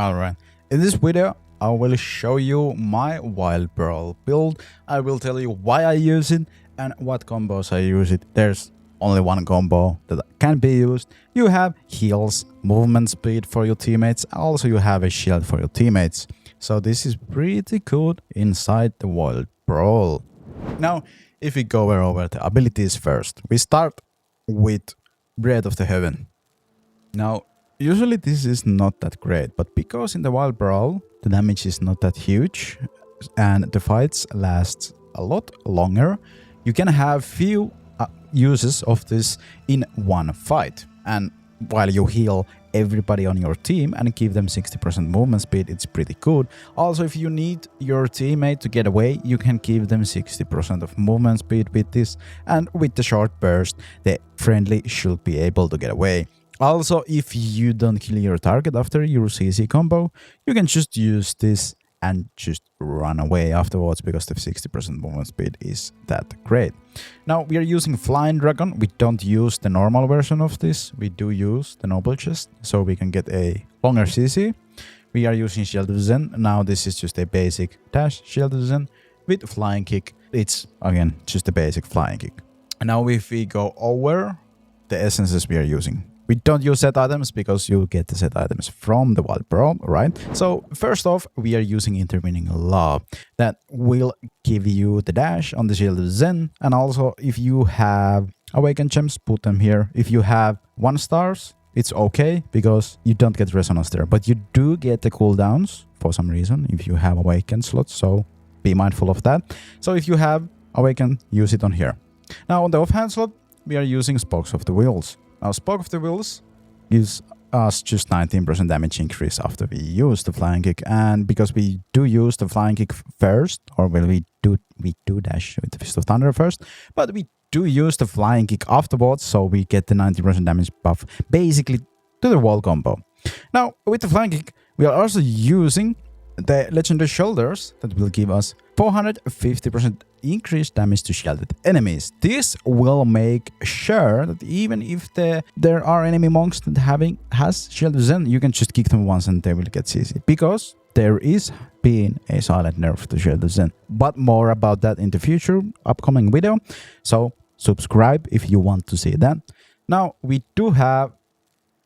Alright, in this video I will show you my wild Brawl build. I will tell you why I use it and what combos I use it. There's only one combo that can be used. You have heals, movement speed for your teammates, also you have a shield for your teammates. So this is pretty good inside the wild Brawl. Now, if we go over the abilities first, we start with Breath of the Heaven. Now, usually this is not that great, but because in the wild Brawl the damage is not that huge and the fights last a lot longer, you can have few uses of this in one fight. And while you heal everybody on your team and give them 60% movement speed, it's pretty good. Also, if you need your teammate to get away, you can give them 60% of movement speed with this, and with the short burst the friendly should be able to get away. Also, if you don't kill your target after your CC combo, you can just use this and just run away afterwards because the 60% movement speed is that great. Now, we are using Flying Dragon. We don't use the normal version of this. We do use the Noble Chest, so we can get a longer CC. We are using Shield to Zen. Now, this is just a basic dash Shield to Zen with Flying Kick. It's, again, just a basic Flying Kick. And now, if we go over the essences we are using. We don't use set items because you get the set items from the wild Brawl, right? So first off, we are using Intervening Law. That will give you the dash on the Shield of Zen. And also, if you have Awakened Gems, put them here. If you have 1 stars, it's okay because you don't get Resonance there. But you do get the cooldowns for some reason if you have Awakened slots. So be mindful of that. So if you have Awakened, use it on here. Now on the offhand slot, we are using Spokes of the Wheels. Now, Spoke of the Wheels gives us just 19% damage increase after we use the Flying Kick, and because we do use the Flying Kick first, or well, we do dash with the Fist of Thunder first, but we do use the Flying Kick afterwards, so we get the 19% damage buff basically to the wall combo. Now, with the Flying Kick, we are also using the Legendary Shoulders that will give us 450% increased damage to shielded enemies. This will make sure that even if there are enemy monks that has shielded Zen, you can just kick them once and they will get CC. Because there is being a silent nerf to shielded Zen. But more about that in the future upcoming video. So subscribe if you want to see that. Now we do have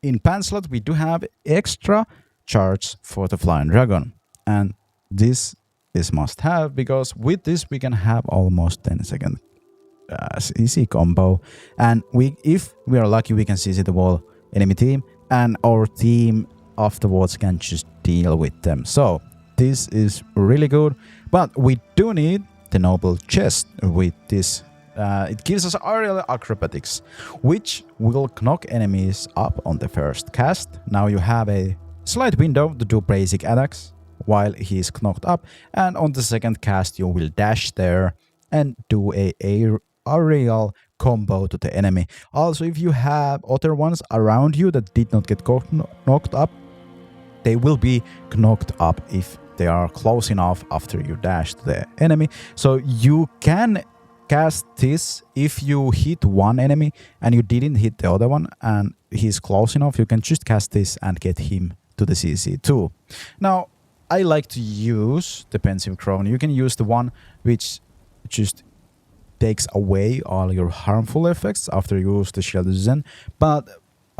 in pan slot, we do have extra charge for the Flying Dragon. And this is must have because with this we can have almost 10-second CC combo, and if we are lucky we can CC the whole enemy team and our team afterwards can just deal with them. So this is really good, but we do need the Noble Chest with this. It gives us aerial acrobatics, which will knock enemies up on the first cast. Now you have a slight window to do basic attacks while he is knocked up, and on the second cast you will dash there and do a aerial combo to the enemy. Also, if you have other ones around you that did not get knocked up, they will be knocked up if they are close enough after you dash to the enemy. So you can cast this if you hit one enemy and you didn't hit the other one and he's close enough, you can just cast this and get him to the CC too. Now, I like to use the Pensive Crown. You can use the one which just takes away all your harmful effects after you use the Shield Zen. But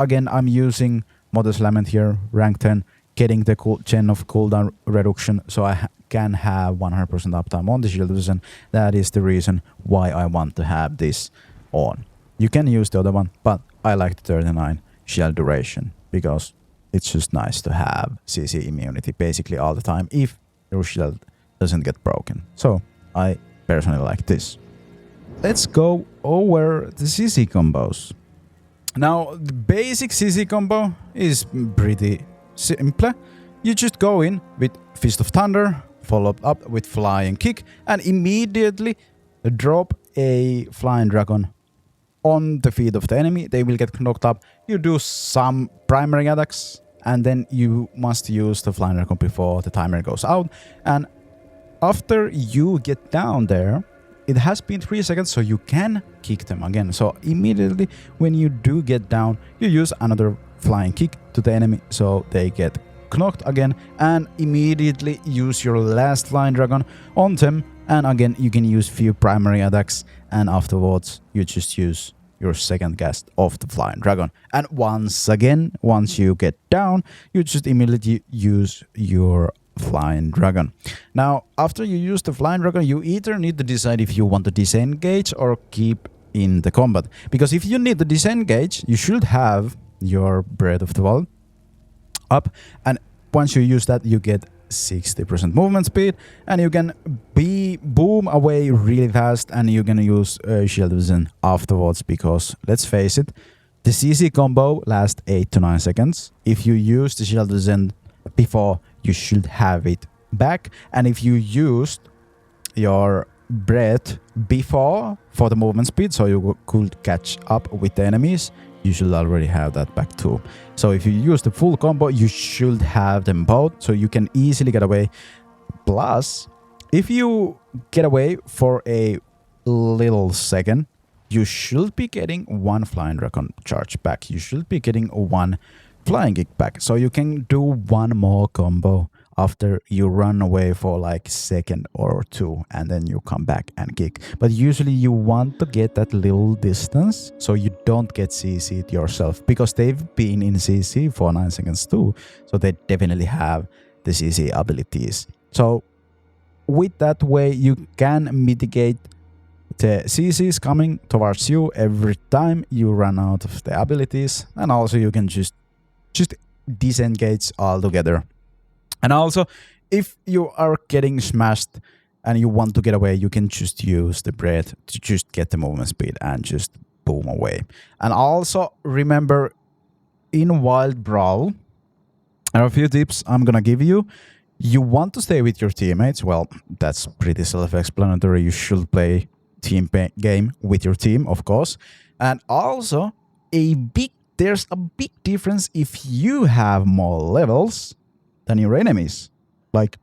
again, I'm using Modest Lament here, rank 10, getting the gen of cooldown reduction, so I can have 100% uptime on the Shield Zen. That is the reason why I want to have this on. You can use the other one, but I like the 39 shield duration because it's just nice to have CC immunity basically all the time if your shield doesn't get broken. So I personally like this. Let's go over the CC combos. Now the basic CC combo is pretty simple. You just go in with Fist of Thunder, followed up with Flying Kick, and immediately drop a Flying Dragon on the feet of the enemy. They will get knocked up. You do some primary attacks, and then you must use the Flying Dragon before the timer goes out. And after you get down there, it has been 3 seconds, so you can kick them again. So immediately when you do get down, you use another Flying Kick to the enemy, so they get knocked again and immediately use your last Flying Dragon on them. And again, you can use few primary attacks, and afterwards you just use your second cast of the Flying Dragon. And once again, once you get down, you just immediately use your Flying Dragon. Now, after you use the Flying Dragon, you either need to decide if you want to disengage or keep in the combat. Because if you need to disengage, you should have your Breath of the Wild up, and once you use that, you get 60% movement speed, and you can boom away really fast, and you can use Shield Vision afterwards, because let's face it, the CC combo lasts 8 to 9 seconds. If you use the Shield Vision before, you should have it back, and if you used your Breath before for the movement speed, so you could catch up with the enemies, you should already have that back too. So if you use the full combo, you should have them both, so you can easily get away. Plus, if you get away for a little second, you should be getting one Flying Dragon charge back. You should be getting one Flying Kick back. So you can do one more combo after you run away for like a second or two, and then you come back and kick. But usually you want to get that little distance so you don't get CC'd yourself, because they've been in CC for 9 seconds too, so they definitely have the CC abilities. So with that way, you can mitigate the CCs coming towards you every time you run out of the abilities, and also you can just disengage altogether. And also, if you are getting smashed and you want to get away, you can just use the Breath to just get the movement speed and just boom away. And also remember, in Wild Brawl, there are a few tips I'm gonna give you. You want to stay with your teammates. Well, that's pretty self-explanatory. You should play team game with your team, of course. And also, there's a big difference if you have more levels than your enemies. Like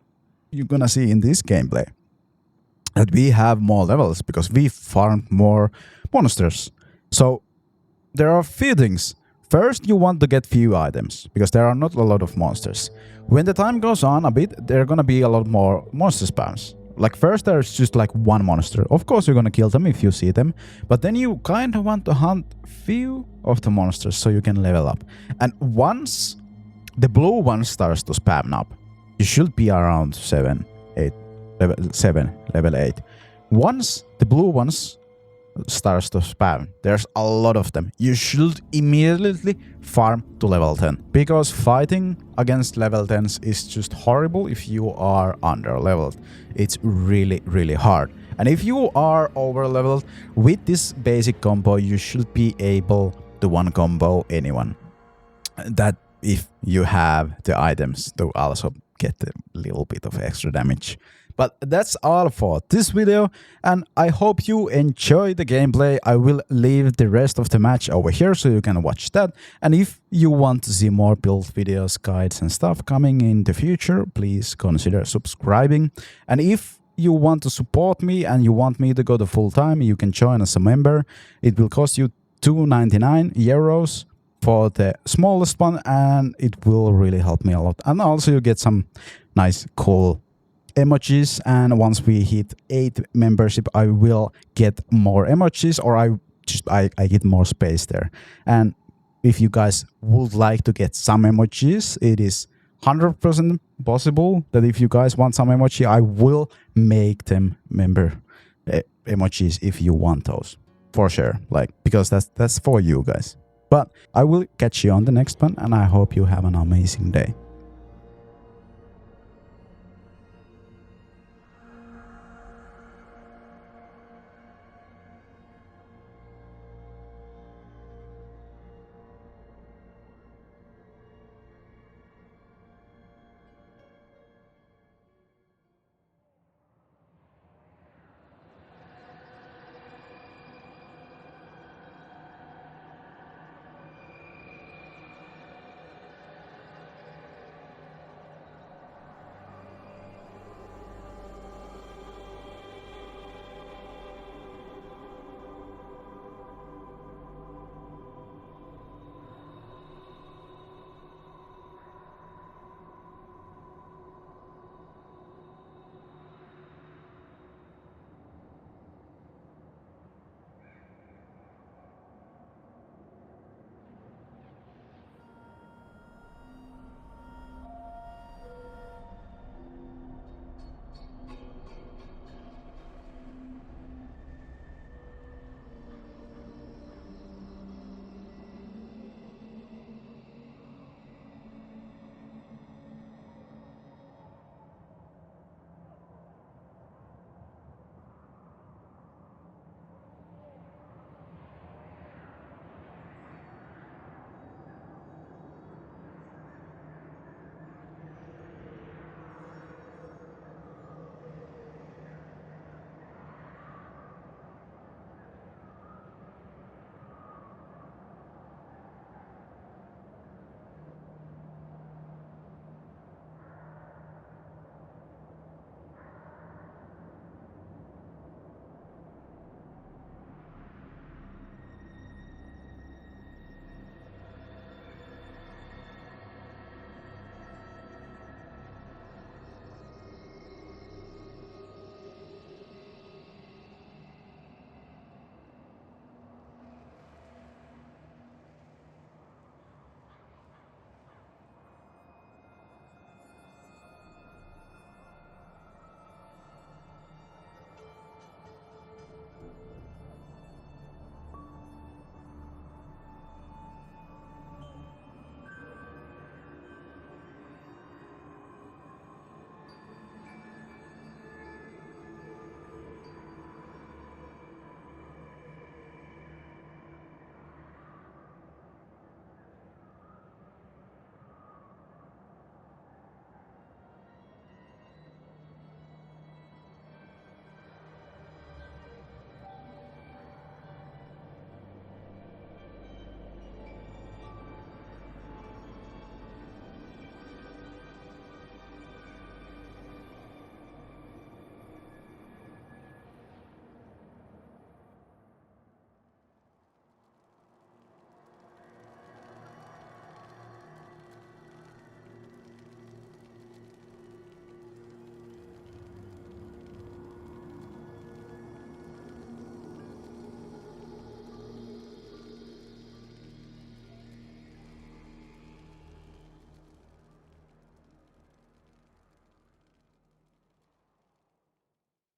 you're gonna see in this gameplay that we have more levels because we farmed more monsters. So there are a few things. First, you want to get few items because there are not a lot of monsters. When the time goes on a bit, there are gonna be a lot more monster spawns. Like first there's just like one monster. Of course you're gonna kill them if you see them, but then you kind of want to hunt few of the monsters so you can level up. And once the blue one starts to spam up, you should be around level 8. Once the blue ones starts to spam, there's a lot of them, you should immediately farm to level 10, because fighting against level 10s is just horrible if you are under leveled. It's really hard. And if you are over leveled, with this basic combo you should be able to one combo anyone. That if you have the items to also get a little bit of extra damage. But that's all for this video, and I hope you enjoy the gameplay. I will leave the rest of the match over here so you can watch that. And if you want to see more build videos, guides and stuff coming in the future, please consider subscribing. And if you want to support me and you want me to go to full time, you can join as a member. It will cost you €2.99 for the smallest one, and it will really help me a lot. And also you get some nice cool emojis, and once we hit 8 membership I will get more emojis, or I get more space there. And if you guys would like to get some emojis, it is 100% possible that if you guys want some emoji, I will make them member emojis if you want those, for sure, like, because that's for you guys. But I will catch you on the next one, and I hope you have an amazing day.